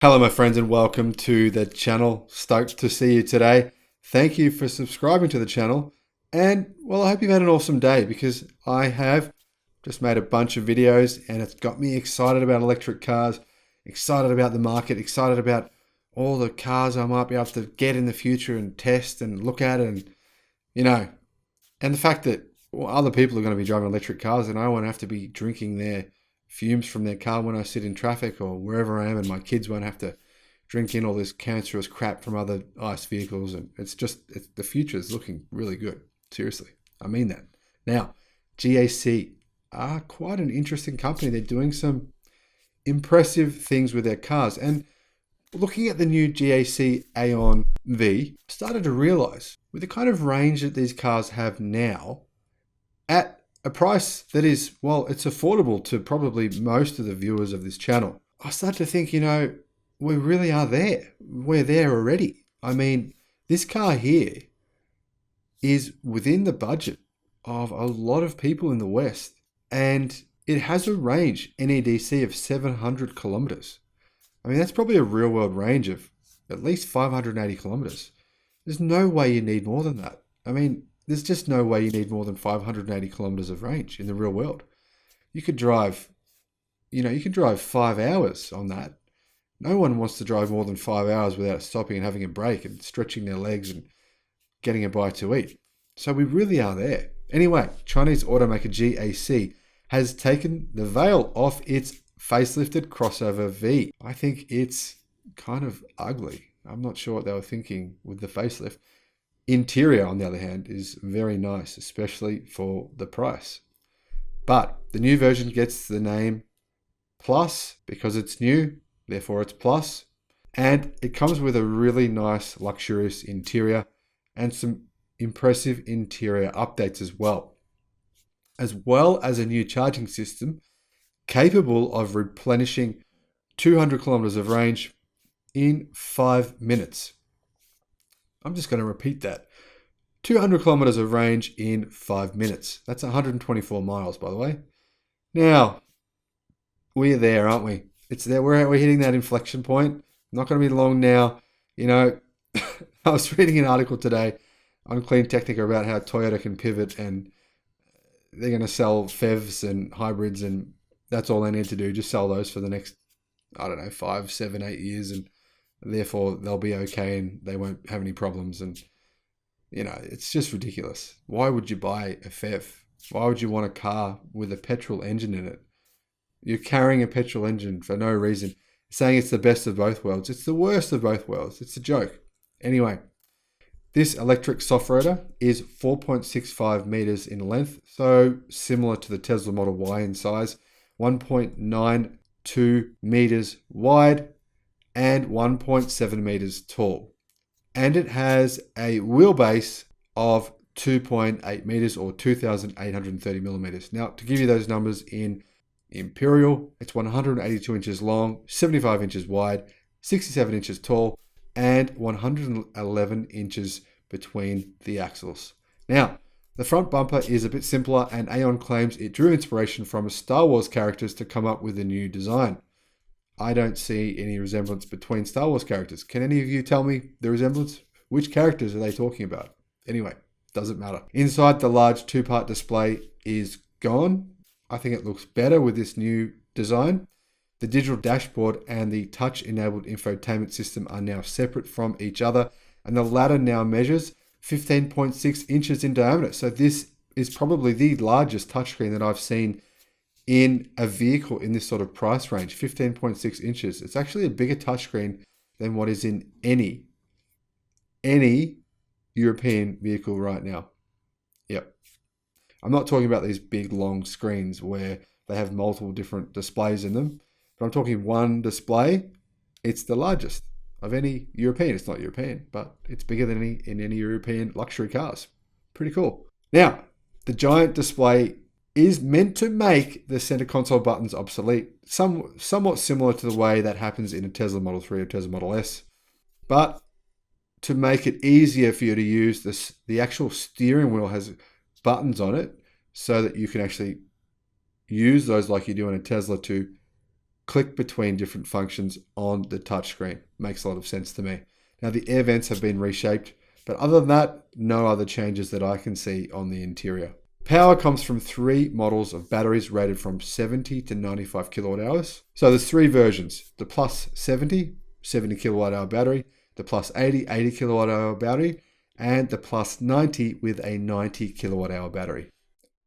Hello my friends and welcome to the channel. Stoked to see you today. Thank you for subscribing to the channel, and well, I hope you've had an awesome day because I have just made a bunch of videos and it's got me excited about electric cars, excited about the market, excited about all the cars I might be able to get in the future and test and look at, and and the fact that other people are going to be driving electric cars and I won't have to be drinking their fumes from their car when I sit in traffic or wherever I am, and my kids won't have to drink in all this cancerous crap from other ICE vehicles. And the future is looking really good. Seriously, I mean that. Now, GAC are quite an interesting company. They're doing some impressive things with their cars. And looking at the new GAC Aion V, I started to realize with the kind of range that these cars have now, at a price that is, well, it's affordable to probably most of the viewers of this channel, I start to think, we really are there. We're there already. I mean, this car here is within the budget of a lot of people in the West, and it has a range, NEDC, of 700 kilometers. I mean, that's probably a real world range of at least 580 kilometers. There's no way you need more than that. I mean, there's just no way you need more than 580 kilometers of range in the real world. You could drive, you can drive 5 hours on that. No one wants to drive more than 5 hours without stopping and having a break and stretching their legs and getting a bite to eat. So we really are there. Anyway, Chinese automaker GAC has taken the veil off its facelifted crossover V. I think it's kind of ugly. I'm not sure what they were thinking with the facelift. Interior, on the other hand, is very nice, especially for the price. But the new version gets the name Plus because it's new, therefore it's Plus. And it comes with a really nice, luxurious interior and some impressive interior updates as well as a new charging system capable of replenishing 200 kilometers of range in 5 minutes. I'm just going to repeat that. 200 kilometers of range in 5 minutes. That's 124 miles, by the way. Now, we're there, aren't we? It's there. We're hitting that inflection point. Not going to be long now. I was reading an article today on Clean Technica about how Toyota can pivot and they're going to sell PHEVs and hybrids, and that's all they need to do. Just sell those for the next, 5, 7, 8 years, and therefore they'll be okay and they won't have any problems. And it's just ridiculous. Why would you buy a PHEV? Why would you want a car with a petrol engine in it? You're carrying a petrol engine for no reason, saying it's the best of both worlds. It's the worst of both worlds. It's a joke. Anyway, this electric soft-roader is 4.65 meters in length, so similar to the Tesla Model Y in size, 1.92 meters wide, and 1.7 meters tall. And it has a wheelbase of 2.8 meters or 2,830 millimeters. Now, to give you those numbers in imperial, it's 182 inches long, 75 inches wide, 67 inches tall, and 111 inches between the axles. Now, the front bumper is a bit simpler, and Aion claims it drew inspiration from Star Wars characters to come up with a new design. I don't see any resemblance between Star Wars characters. Can any of you tell me the resemblance? Which characters are they talking about? Anyway, doesn't matter. Inside, the large two-part display is gone. I think it looks better with this new design. The digital dashboard and the touch-enabled infotainment system are now separate from each other, and the latter now measures 15.6 inches in diameter. So this is probably the largest touchscreen that I've seen in a vehicle in this sort of price range, 15.6 inches. It's actually a bigger touchscreen than what is in any European vehicle right now. Yep. I'm not talking about these big long screens where they have multiple different displays in them, but I'm talking one display. It's the largest of any European. It's not European, but it's bigger than any European luxury cars. Pretty cool. Now, the giant display is meant to make the center console buttons obsolete, somewhat similar to the way that happens in a Tesla Model 3 or Tesla Model S. But to make it easier for you to use this, the actual steering wheel has buttons on it so that you can actually use those like you do in a Tesla to click between different functions on the touchscreen. Makes a lot of sense to me. Now the air vents have been reshaped, but other than that, no other changes that I can see on the interior. Power comes from 3 models of batteries rated from 70 to 95 kilowatt hours. So there's 3 versions: the plus 70 kilowatt hour battery, the plus 80 kilowatt hour battery, and the plus 90 with a 90 kilowatt hour battery.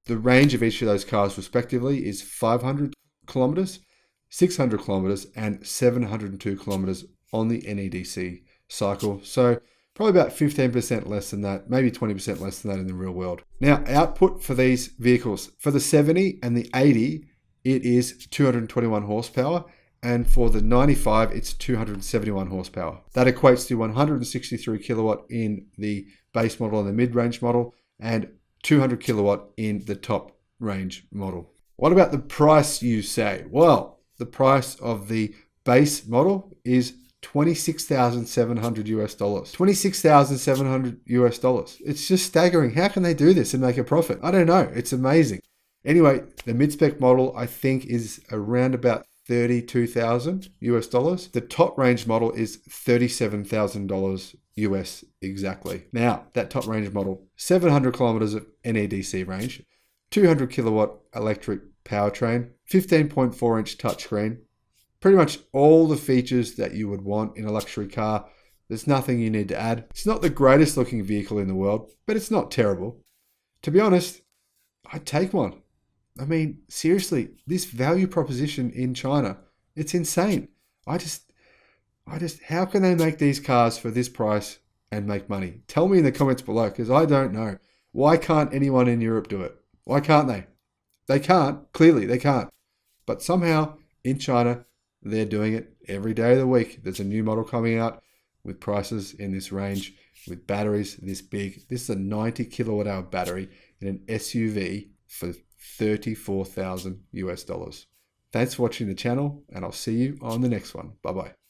The range of each of those cars respectively is 500 kilometers, 600 kilometers, and 702 kilometers on the NEDC cycle. So probably about 15% less than that, maybe 20% less than that in the real world. Now, output for these vehicles, for the 70 and the 80, it is 221 horsepower. And for the 95, it's 271 horsepower. That equates to 163 kilowatt in the base model and the mid-range model, and 200 kilowatt in the top range model. What about the price, you say? Well, the price of the base model is $26,700 US. $26,700 US. It's just staggering. How can they do this and make a profit? I don't know. It's amazing. Anyway, the mid-spec model I think is around about $32,000 US. The top range model is $37,000 US exactly. Now, that top range model, 700 kilometers of NEDC range, 200 kilowatt electric powertrain, 15.4 inch touchscreen, pretty much all the features that you would want in a luxury car. There's nothing you need to add. It's not the greatest looking vehicle in the world, but it's not terrible. To be honest, I'd take one. I mean, seriously, this value proposition in China, it's insane. I just, how can they make these cars for this price and make money? Tell me in the comments below, because I don't know. Why can't anyone in Europe do it? Why can't they? They can't. Clearly, they can't. But somehow, in China, they're doing it every day of the week. There's a new model coming out with prices in this range, with batteries this big. This is a 90 kilowatt hour battery in an SUV for $34,000 US. Thanks for watching the channel, and I'll see you on the next one. Bye-bye.